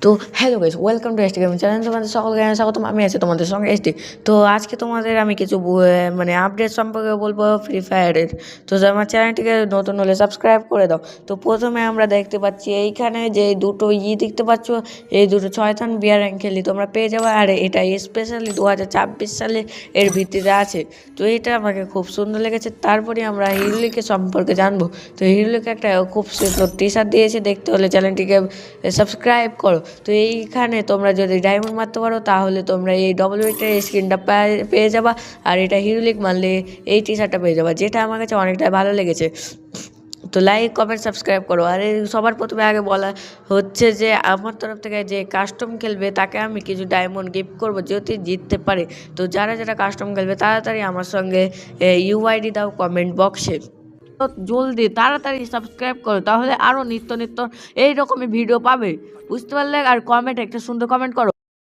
তো hello guys, welcome to ST gaming channel. তোমাদের সকলকে স্বাগতম। আমি আছি তোমাদের সঙ্গে এসটি। তো আজকে তোমাদের আমি কিছু মানে আপডেট সম্পর্কে বলবো ফ্রি ফায়ারের। তো আমার চ্যানেলটিকে নতুন হলে সাবস্ক্রাইব করে দাও। তো প্রথমে আমরা দেখতে পাচ্ছি এইখানে যে দুটো দেখতে পাচ্ছ, এই দুটো শয়তান বিয়ার র্যাঙ্ক খেলি তোমরা পেয়ে যাবে। আর এটা স্পেশালি 2024 সালে এর ভিত্তিতে আছে। তো এটা আমাকে খুব সুন্দর লেগেছে। তারপরে আমরা হিরোলিকে সম্পর্কে জানবো। তো হিরোলিকে একটা খুব সুন্দর টি শার্ট দিয়েছে, দেখতে হলে চ্যানেলটিকে সাবস্ক্রাইব করো। তো এইখানে তোমরা যদি ডায়মন্ড মারতে পারো তাহলে তোমরা এই ডব্লিউটা স্ক্রিনটা পেয়ে যাবা। আর এটা হিরোলিক মারলে এই টি শার্টটা পেয়ে যাবা, যেটা আমার কাছে অনেকটাই ভালো লেগেছে। তো লাইক কমেন্ট সাবস্ক্রাইব করো। আর সবার প্রথমে আগে বলা হচ্ছে যে আমার তরফ থেকে যে কাস্টম খেলবে তাকে আমি কিছু ডায়মন্ড গিফট করবো যদি জিততে পারে। তো যারা যারা কাস্টম খেলবে তাড়াতাড়ি আমার সঙ্গে ইউআইডি দাও কমেন্ট বক্সে। তো জলদি তাড়াতাড়ি সাবস্ক্রাইব করো, তাহলে আরও নিত্য নিত্য এইরকমই ভিডিও পাবে, বুঝতে পারলে? আর কমেন্ট একটা সুন্দর কমেন্ট করো।